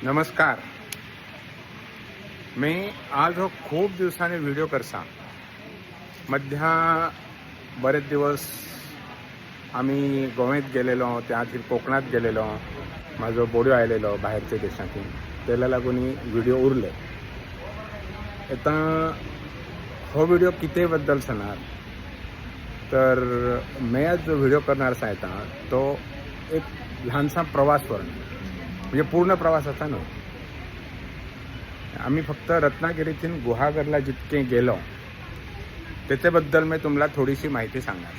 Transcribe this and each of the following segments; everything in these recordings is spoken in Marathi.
नमस्कार. मी आज हो खूप दिवसांनी व्हिडिओ करसा. मध्या बरेच दिवस आम्ही गोव्यात गेलेलो, त्यातील कोकणात गेलेलो, माझो बोड्यो आयलेलो बाहेरच्या देशातून. त्याला लागून व्हिडिओ उरले. आता हो व्हिडिओ किती बद्दल सांगणार तर मी आज जो व्हिडिओ करणार सांगता तो एक लहानसा प्रवास वर्णन, म्हणजे पूर्ण प्रवासाचा नव्हे. आम्ही फक्त रत्नागिरीतून गुहागरला जितके गेलो त्याच्याबद्दल मी तुम्हाला थोडीशी माहिती सांगणार.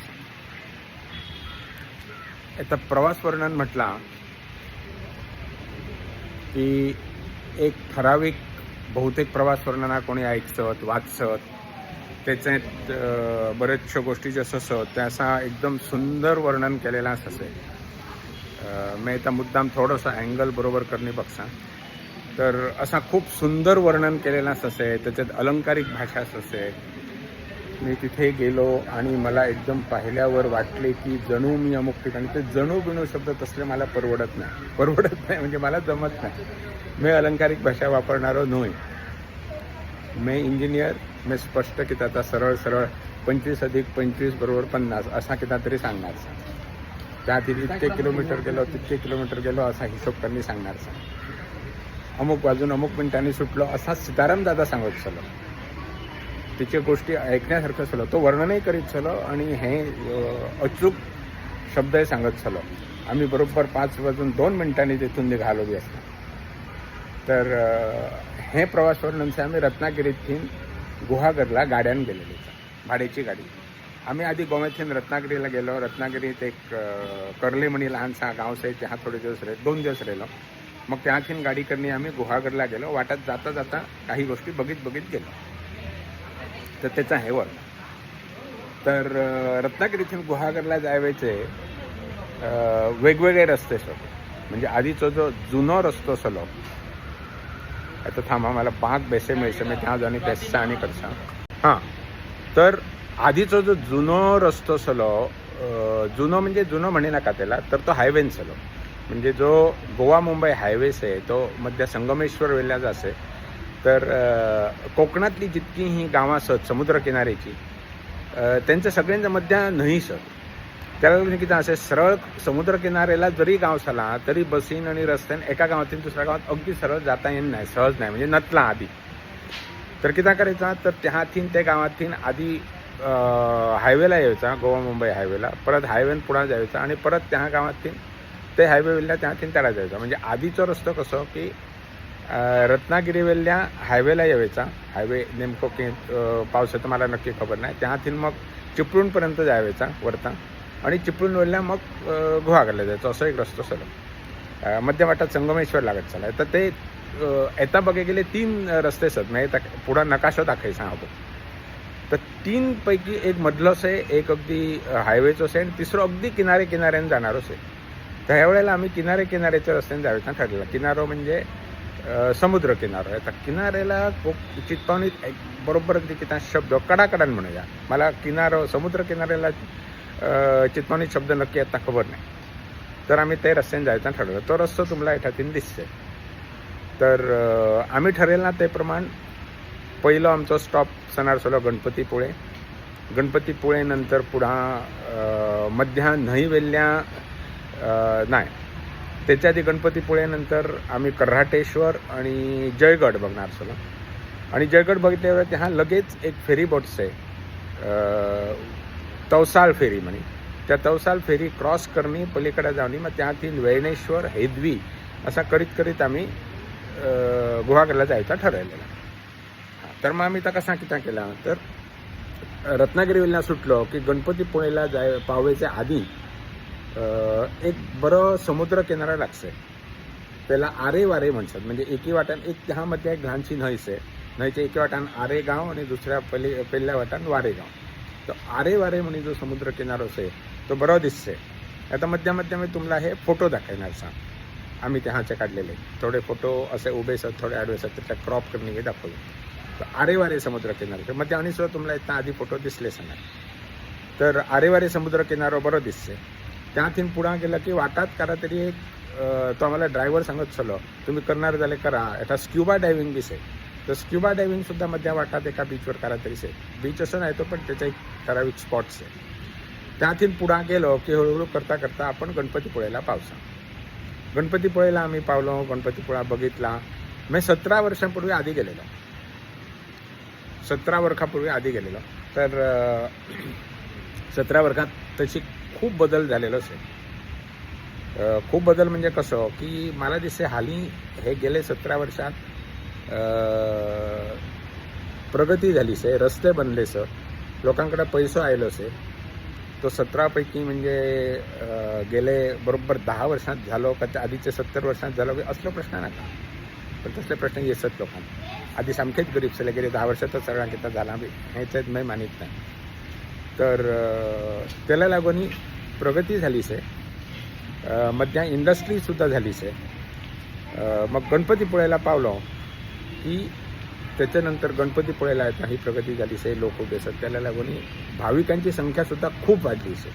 आता प्रवास वर्णन म्हटला की एक ठराविक बहुतेक प्रवास वर्णना कोणी ऐकसत वाचसत त्याच्यात बऱ्याचशा गोष्टी जसं असत त्या असा एकदम सुंदर वर्णन केलेला असे. मी आता मुद्दाम थोडंसं अँगल बरोबर करणे बघसा तर असा खूप सुंदर वर्णन केलेला असे. त्याच्यात अलंकारिक भाषा असे. मी तिथे गेलो आणि मला एकदम पाहिल्यावर वाटले की जणू मी अमुक ठिकाणी, ते जणू बिणू शब्द तसले मला परवडत नाही म्हणजे मला जमत नाही. मी अलंकारिक भाषा वापरणारो नव्हे. मी इंजिनियर. मी स्पष्ट की त्याचा सरळ 25 अधिक 25 बरोबर 50 असा किता तरी सांगणार. त्यातील इतके किलोमीटर गेलो तितके किलोमीटर गेलो असा हिशोब त्यांनी सांगणार. अमुक बाजून अमुक मिनिटांनी सुटलो असा सीताराम दादा सांगत चलो. तिच्या गोष्टी ऐकण्यासारखं चलो. तो वर्णनही करीत चलो आणि हे अचूक शब्दही सांगत चलो. आम्ही बरोबर 5:02 तिथून निघालो बी असतो. तर हे प्रवास वर्णन आम्ही रत्नागिरीतून गुहागरला गाड्यान गेलेलो. भाड्याची गाडी. आम्ही आधी गोव्यातून रत्नागिरीला गेलो. रत्नागिरीत एक कर्ले म्हणी लहानसा गावचं आहे. त्या थोडे दिवस 2 दिवस राहिलो. मग त्यातून गाडी करणे आम्ही गुहागरला गेलो. वाटात जाता जाता काही गोष्टी बघित गेलो. तर त्याचा हे वर्णन. तर रत्नागिरीतून गुहागरला जायचे वेगवेगळे रस्ते सो. म्हणजे आधीचा जो जुनो रस्तो सलो. आता थांबा मला बाग बेसे मिळશે मी त्या जाणी बेसचा आणि करसा. हां, तर आधीचा जो जुनो रस्तो सलो, जुनो म्हणजे जुनो म्हणे नका त्याला, तर तो हायवेन चलो. म्हणजे जो गोवा मुंबई हायवेस आहे तो मध्य संगमेश्वर वेल्याचा असे. तर कोकणातली जितकी ही गावं असत समुद्रकिनाऱ्याची त्यांच्या सगळ्यांच्या मध्य न्हंय सत. त्याला किती असे सरळ समुद्रकिनाऱ्याला जरी गाव झाला तरी बसीन आणि रस्त्यान एका गावातून दुसऱ्या गावात अगदी सरळ जाता येत नाही, सहज नाही. म्हणजे नतला आधी तर किती करायचा तर त्यातून त्या गावातून आधी हायवेला यायचा, गोवा मुंबई हायवेला. परत हायवेन पुढे जायचा आणि परत त्या गावातून ते हायवे वेल्ल्या त्यातून त्याला जायचा. म्हणजे आधीचा रस्तो कसं की रत्नागिरी वेल्ल्या हायवेला यायचा. हायवे नेमकं की पावसाचं मला नक्की खबर नाही. त्यातून मग चिपळूणपर्यंत जायचा वरता आणि चिपळूण वेल्ल्या मग गुहागरला जायचं. असं एक रस्तो सलो. मध्य वाटात संगमेश्वर लागत चालला. तर ते आता बघे गेले 3 रस्ते असत. म्हणजे पुढं नकाशा दाखवायचा हवं. तर 3 पैकी एक मधलंच आहे, एक अगदी हायवेचं आहे आणि तिसरं अगदी किनाऱ्याने जाणारच आहे. तर ह्या वेळेला आम्ही किनाऱ्याच्या रस्त्याने जायचं ठरलेलं. किनारो म्हणजे समुद्र किनारो. आता किनाऱ्याला चित्पावणीत बरोबर अगदी किती शब्द कडाकडान म्हणूया. मला समुद्र किनाऱ्याला चित्पावणीत शब्द नक्की आता खबर नाही. तर आम्ही ते रस्त्याने जायचं ठरवलं. तो रस्ता तुम्हाला एठातीन दिसते. तर आम्ही ठरलेला ते प्रमाण पहिलं आमचा स्टॉप सणार सलो गणपतीपुळे. गणपतीपुळे नंतर पुढं मध्या न्हंय वेल्ल्या नाही त्याच्या आधी गणपतीपुळेनंतर आम्ही कर्हाटेश्वर आणि जयगड बघणार सलो. आणि जयगड बघितल्यावर त्या लगेच एक फेरी बोट्स आहे, तवसाळ फेरी म्हणे. त्या तवसाळ फेरी क्रॉस करणे पलीकडे जाऊन मग त्यातील वैनेश्वर हेदवी असा करीत आम्ही गुहागरला जायचा ठरवलेला. तर मग आम्ही कसा किता केला तर रत्नागिरीला सुटलो की गणपतीपुळेला पावायच्या आधी एक बरं समुद्र किनारा लागसे. त्याला आरे वारे म्हणतात. म्हणजे एकी वाटान एक त्यामध्ये एक घाणची न्हंयस आहे. न्हंयच्या एके वाटान आरे गाव आणि दुसऱ्या पहिल्या वाटान वारे गाव. तर आरे वारे म्हणजे जो समुद्र किनारो आहे तो बरो दिसते. आता मध्य मी तुम्हाला हे फोटो दाखवणार सांग. आम्ही त्याचे काढलेले थोडे फोटो असे उभे असत, थोडे आडवे असत. त्या क्रॉप करणे दाखवले. तर आरे वारे समुद्र किनारे मध्ये आणि सुद्धा तुम्हाला इथं आधी फोटो दिसले सांगा. तर आरेवारे समुद्र किनारो बरो दिसते. त्यातून पुढे गेलं की वाटात करा तरी एक तो आम्हाला ड्रायव्हर सांगत चलो तुम्ही करणार जाल्यार करा. आता स्क्युबा डायव्हिंग बीच आहे, तर स्क्युबा डायव्हिंग सुद्धा मध्या वाटात एका बीचवर करा तरीच आहे. बीच असं नाही तो, पण त्याचा एक ठराविक स्पॉट्स आहे. त्यातून पुढे गेलो की हळूहळू करता करता आपण गणपतीपुळेला पावसा. गणपतीपुळेला आम्ही पावलो, गणपतीपुळा बघितला. मी 17 वर्षांपूर्वी आधी गेलेलो, 17 वर्षापूर्वी आधी गेलेलो. तर 17 वर्षात तशी खूप बदल झालेलो आहे. खूप बदल म्हणजे कसं की मला दिसते हाली हे गेले 17 वर्षात प्रगती झाली से, रस्ते बनले सर, लोकांकडे पैसो आयलो से. तो 17 पैकी म्हणजे गेले बरोबर 10 वर्षात झालो का त्या आधीचे 70 वर्षात झालो की असलो प्रश्न नका. पण तसले प्रश्न येसत लोकांना. आधी सामकेच गरीब सगळे गेले 10 वर्षातच सगळ्या किता झाला बी ह्याच्यात मी मानित नाही. तर त्याला लागून प्रगती झाली से, मध्या इंडस्ट्रीसुद्धा झाली से. मग गणपतीपुळेला पावलो की त्याच्यानंतर गणपतीपुळेला आता ही प्रगती झाली से, लोक उभे असत. त्याला लागून भाविकांची संख्यासुद्धा खूप वाढली से.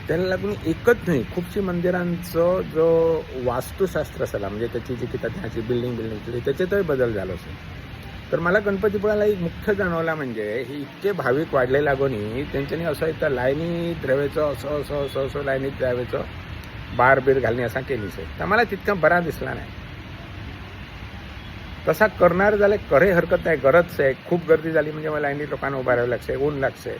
त्याला लागून एकच नाही, खूपशी मंदिरांचं जो वास्तुशास्त्र असला म्हणजे त्याची जी किती त्याची बिल्डिंग त्याच्यातही बदल झालो असेल. तर मला गणपतीपुळ्याला एक मुख्य जाणवला म्हणजे ही इतके भाविक वाढले लागून त्यांच्यानी असं इथं लाईनीत राहायचं, असं लाईनीत राहायचं, बार बीर घालणे असा केलीच आहे. तर मला तितका बरा दिसला नाही. तसा करणार झाले करे हरकत नाही, गरज आहे. खूप गर्दी झाली म्हणजे मला लाईनीत लोकांना उभा राहावं लागছে, ऊन लागছে.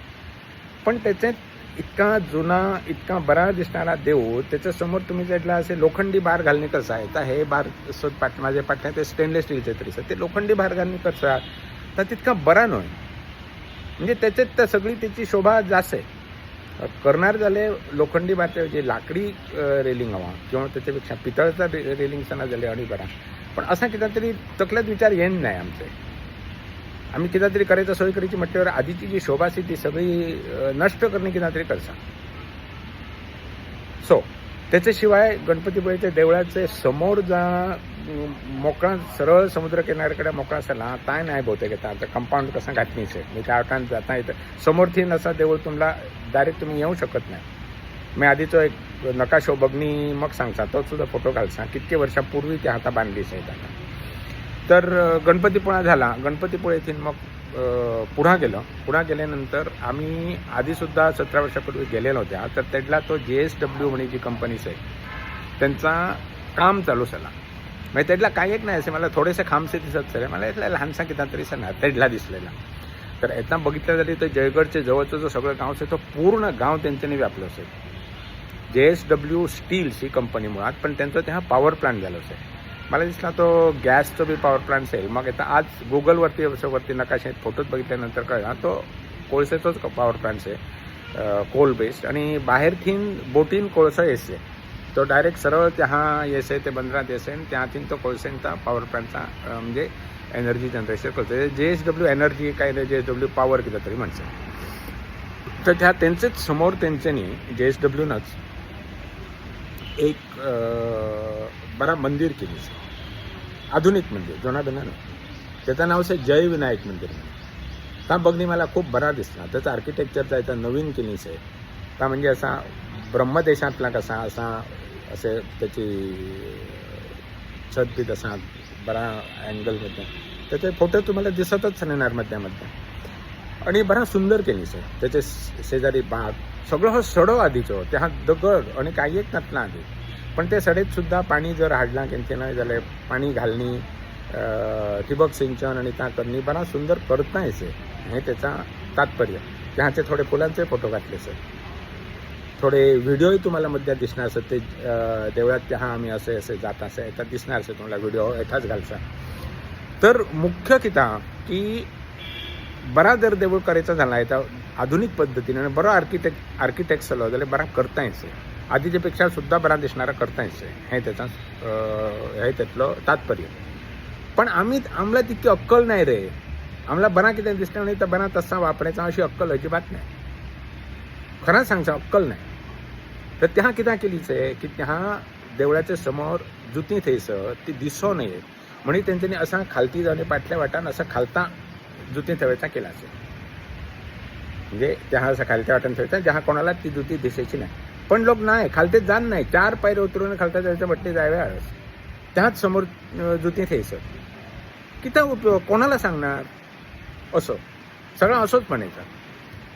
पण त्याच्यात इतका जुना इतका बरा दिसणारा देव त्याच्यासमोर तुम्ही जडला असे लोखंडी बार घालणे कसं आहे. तर हे बार माझ्या पाठण्यात ते स्टेनलेस स्टीलचे तरी ते लोखंडी बार घालणे कसं आहे तर तितका बरा नाही. म्हणजे त्याच्यात तर सगळी त्याची शोभा जास्त आहे. करणार झाले लोखंडी बार जे लाकडी रेलिंग हवा किंवा त्याच्यापेक्षा पितळचा रेलिंग सणा झाले आणि बरा. पण असा किती तरी तकल्यात विचार येण नाही आमचे. आम्ही किती तरी करायचं सोय करायची म्हटल्यावर आधीची जी शोभा असते ती सगळी नष्ट करणे किती तरी करसा. सो त्याच्याशिवाय गणपतीपुळेच्या देवळाचे समोर जा मोकळा सरळ समुद्र किनाऱ्याकडे मोकळा असला काय नाही बहुतेक येतात. आता कंपाऊंड कसं घातणीच आहे. मी त्या अर्थान जाता येतं समोरથી असा देऊळ तुम्हाला डायरेक्ट तुम्ही येऊ शकत नाही. मी आधीचो एक नकाशो बघणी मग सांगता तो सुद्धा फोटो घालसा कितके वर्षापूर्वी त्या हाता बांधलीच आहेत. आता तर गणपतीपुळा झाला. गणपतीपुळेथून मग पुढा गेल्यानंतर आम्ही आधीसुद्धा 17 वर्षापूर्वी गेलेलो होत्या. तर त्यातला तो JSW म्हणे जी कंपनीच आहे त्यांचा काम चालू झाला. म्हणजे त्यातला काही एक नाही असे मला थोडेसे खांबसे दिसत झाले. मला इथला लहानसा किती तरी सण त्यातला दिसलेला. तर यातना बघितलं तरी तर जयगडचे जवळचं जो सगळं गाव आहे तो पूर्ण गाव त्यांच्याने व्यापलं असेल. JSW स्टील्स ही कंपनी मुळात, पण त्यांचं त्या पॉवर प्लांट झालं असेल. मला दिसला तो गॅसचं बी पॉवर प्लांट असेल. मग आता आज गुगलवरती नकाशात फोटोज बघितल्यानंतर कळला तो कोळसेचंच पॉवर प्लांट आहे, कोल बेस्ड. आणि बाहेरथीन बोटीन कोळसा येसे तो डायरेक्ट सरळ त्या येसे ते बंदरात येसे आणि त्यातून तो कोळसेंचा पॉवर प्लांटचा म्हणजे एनर्जी जनरेशन करतो. JSW एनर्जी काय JSW पॉवर किती तरी म्हणते. तर त्या त्यांचेच समोर त्यांच्यानी JSWनंच एक बरा मंदिर केली, आधुनिक मंदिर जोनाबेना. त्याचं नाव आहे जय विनायक मंदिर. त्या बघणी मला खूप बरा दिसला. त्याचं आर्किटेक्चरचा इथं नवीन केलीच आहे. त्या म्हणजे असा ब्रह्मदेशातला कसा असे त्याची छत बीत असा बरा अँगलमध्ये त्याचे फोटो तुम्हाला दिसतच राहणार मध्यामध्ये. आणि बरा सुंदर केलीच आहे. त्याचे शेजारी बाग सगळं हो सडो आधीचो त्या दगड आणि काही एक नसला आधी. पण ते सडेत सुद्धा पाणी जर हाडला केंचे नाही जाल्यार पाणी घालणी ठिबक सिंचन आणि त्या करणी बरा सुंदर करता येते. हे त्याचा तात्पर्य. त्याचे थोडे फुलांचे फोटो घातले सर. थोडे व्हिडिओही तुम्हाला मध्ये दिसणार असत. ते देवळात त्या आम्ही असे जात असे येतात दिसणार असे तुम्हाला व्हिडिओ येताच घालसा. तर मुख्य किता की बरा जर देऊळ करायचा झाला आहे तर आधुनिक पद्धतीने आणि बरा आर्किटेक्ट सलो जाल्यार बरा करता येते. आधीच्यापेक्षा सुद्धा बरा दिसणारा करता येते. हे त्यातलं तात्पर्य. पण आम्हाला तितकी अक्कल नाही रे. आम्हाला बरा किती दिसणार नाही तर बरा तसा वापरायचा अशी अक्कल अजिबात नाही. खरंच सांगता अक्कल नाही. तर त्या किती केलीच आहे की त्या देवळाच्या समोर जुती थंयसर ती दिसो नये म्हणून त्यांच्यानी असा खालती जाऊन पाटल्या वाटान असा खालता जुती ठेवायचा केला असेल. म्हणजे त्या असा खालत्या वाटान ठेवायचा ज्या कोणाला ती जुती दिसायची नाही. पण लोक नाही खालतेच जाण नाही 4 पायरे उतरून खालता जायचं बट्टे जाव्या त्याच समोर जुती थेयचं किती उपयोग कोणाला सांगणार असं सगळं असंच म्हणायचं.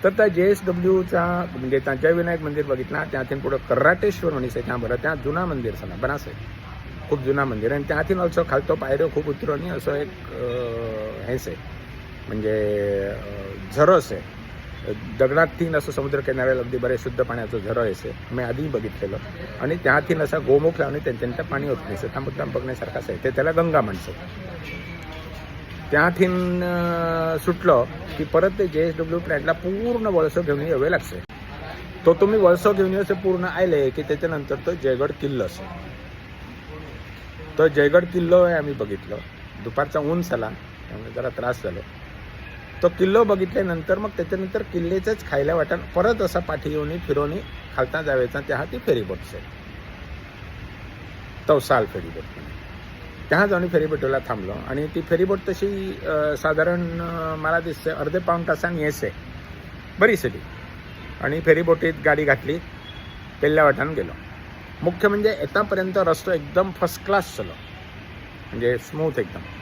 तर त्या JSWचा म्हणजे त्या जयविनायक मंदिर बघितलं त्यातून पुढं कर्राटेश्वर म्हणीस आहे त्या बरं त्या जुना मंदिर सना बनास आहे खूप जुना मंदिर आणि त्यातून असं खालतो पायऱ्यो खूप उतरून असं एक हेच आहे म्हणजे झरस आहे दगडात तीन असं समुद्र किनाऱ्याला अगदी बरे शुद्ध पाण्याचं झरं आहे मी आधी बघितलेलं आणि त्यातून असा गोमुख लावणे त्यांच्या पाणी होत नाही त्या मुद्दाम बघण्यासारखाच आहे ते त्याला गंगा म्हणतात. त्यातून सुटलं की परत ते JSW प्लॅन्टला पूर्ण वळसं घेऊन यावे लागते. तो तुम्ही वळसं घेऊन असे पूर्ण आले की त्याच्यानंतर तो जयगड किल्लो असेल. तो जयगड किल्लो आहे आम्ही बघितलं दुपारचा ऊन झाला त्यामुळे जरा त्रास झाला. तो किल्लो बघितल्यानंतर मग त्याच्यानंतर किल्ल्याचंच खायला वाटण परत असा पाठी येऊन फिरवणी खालता जायचा त्या ती फेरीबोट आहे तवसाल फेरीबोट त्या जाऊन फेरीबोटीला थांबलो आणि ती फेरीबोट तशी साधारण मला दिसते अर्धे पाऊण तासांनी येसे बरी सिटी आणि फेरीबोटीत गाडी घातली पेल्ल्या वाटान गेलो. मुख्य म्हणजे येतापर्यंत रस्तो एकदम फर्स्ट क्लास चलो म्हणजे स्मूथ एकदम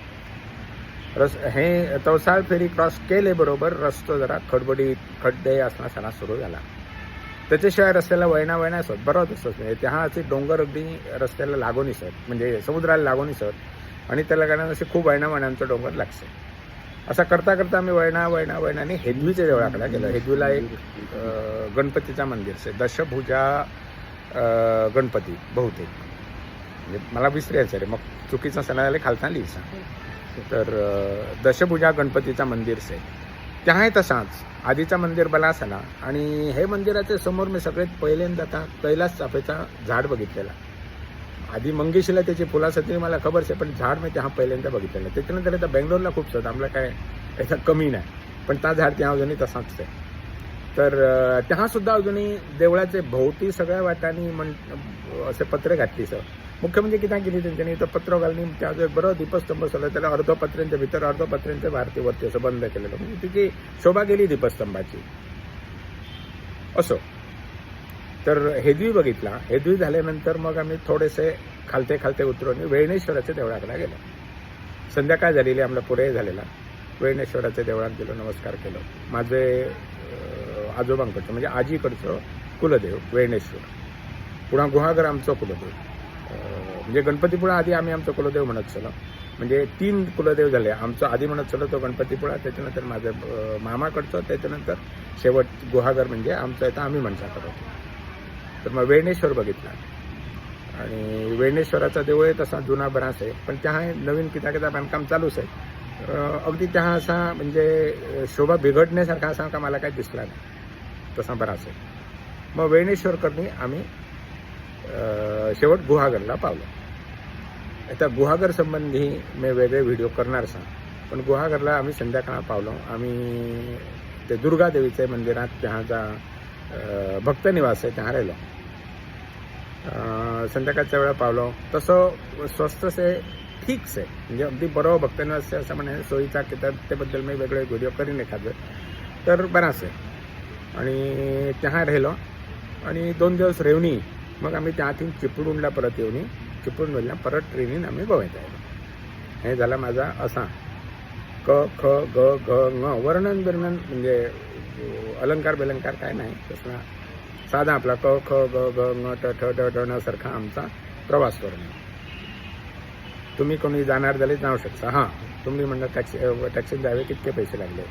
हे तवसाळ फेरी क्रॉस केले बरोबर रस्तो जरा खडबडीत खड्डे असण्यासारा सुरू झाला. त्याच्याशिवाय रस्त्याला वळणा असत बरोबर असत म्हणजे त्या असे डोंगर अगदी रस्त्याला लागून इसत म्हणजे समुद्राला लागून इसत आणि त्याला कारण असे खूप वळणावळणांचं डोंगर लागसे. असं करता करता आम्ही वळणाने हेदवीच्या देवळाकडे गेलो. हेदवीला एक गणपतीचा मंदिर आहे दशभुजा गणपती बहुतेक म्हणजे मला विसरायचं रे मग चुकीचा सणाला खालता लिहिसा तर दशभुजा गणपतीचा मंदिर आहे त्या आहे तसाच आधीचा मंदिर बलासना आणि हे मंदिराच्या समोर मी सगळ्यात पहिल्यांदा आता कैलास चाफेचा झाड बघितलेला. आधी मंगेशीला त्याची फुलासत्री मला खबर आहे पण झाड मी त्या पहिल्यांदा बघितलेलं. त्याच्यानंतर आता बेंगलोरला खूप सत आम्हाला काय याचा कमी नाही पण त्या झाड त्या अजूनही तसाच आहे. तर त्या सुद्धा अजूनही देवळाचे भोवती सगळ्या वाटांनी असे पत्रे घातली सर मुख्य म्हणजे किती केली त्यांच्यानी तर पत्र घालून त्या बरं दीपस्तंभ सगळं त्याला अर्धपत्र्यांच्या भीतर अर्धपत्र्यांच्या भारतीवरती असं बंद केलेलं म्हणजे तिची शोभा गेली दीपस्तंभाची असो. तर हेदवी बघितला. हेदवी झाल्यानंतर मग आम्ही थोडेसे खालते उतरून वेळणेश्वराच्या देवळाकडे गेलो. संध्याकाळ झालेली आम्हाला पुढे झालेला वेळणेश्वराच्या देवळात गेलो नमस्कार केलो. माझे आजोबांकडचं म्हणजे आजीकडचं कुलदेव वेळणेश्वर पुन्हा गुहागर आमचं कुलदेव म्हणजे गणपतीपुळा आधी आम्ही आमचं कुलदेव म्हणत चलो म्हणजे 3 कुलदेव झाले. आमचं आधी म्हणत चलो तो गणपतीपुळा त्याच्यानंतर माझं मामाकडचं त्याच्यानंतर शेवट गुहागर म्हणजे आमचं आता आम्ही म्हणता करतो. तर मग वेळणेश्वर बघितला आणि वेळणेश्वराचा देऊळ तसा जुना बराच आहे पण त्या नवीन किता बांधकाम चालूच आहे. अगदी त्या असा म्हणजे शोभा बिघडण्यासारखा असा का मला काही दिसला नाही तसा बराच आहे. मग वेळणेश्वरकडनी आम्ही शेवट गुहागरला पावलो. आता गुहागर संबंधी मी वेगळे व्हिडिओ करणार सांग पण गुहागरला आम्ही संध्याकाळ पावलो. आम्ही ते दुर्गादेवीचे मंदिरात त्याचा भक्त निवास आहे त्या राहिलो. संध्याकाळच्या वेळा पावलो तसं स्वस्त से ठीकच आहे म्हणजे अगदी बरोबर भक्त निवास आहे असं म्हणे सोयीचा की त्याबद्दल मी वेगळे व्हिडिओ करीन एखादं तर बराच आहे. आणि त्या राहिलो आणि 2 दिवस रेवणी मग आम्ही त्यातून चिपळूणला परत येऊन चिपळूणला परत ट्रेनीन आम्ही गोव्यात आलो. हे झाला माझा असा क ख ग घ ङ वर्णन बिर्णन म्हणजे अलंकार बेलंकार काय नाही तसला साधा आपला क ख ग घ ङ ट ठ ड ड न सारखा आमचा प्रवास करून. तुम्ही कोणी जाणार झाले जाऊ शकता. हां तुम्ही म्हणता टॅक्सी जावे कितके पैसे लागले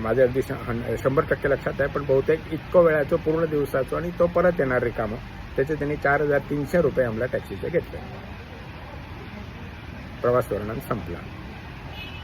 माझे अगदी 100% लक्षात आहे पण बहुतेक इतकं वेळाचं पूर्ण दिवसाचं आणि तो परत येणार रिकामं त्याचे त्यांनी 4,300 रुपये आम्हाला टॅक्सीचे घेतले. प्रवास वर्णन संपला.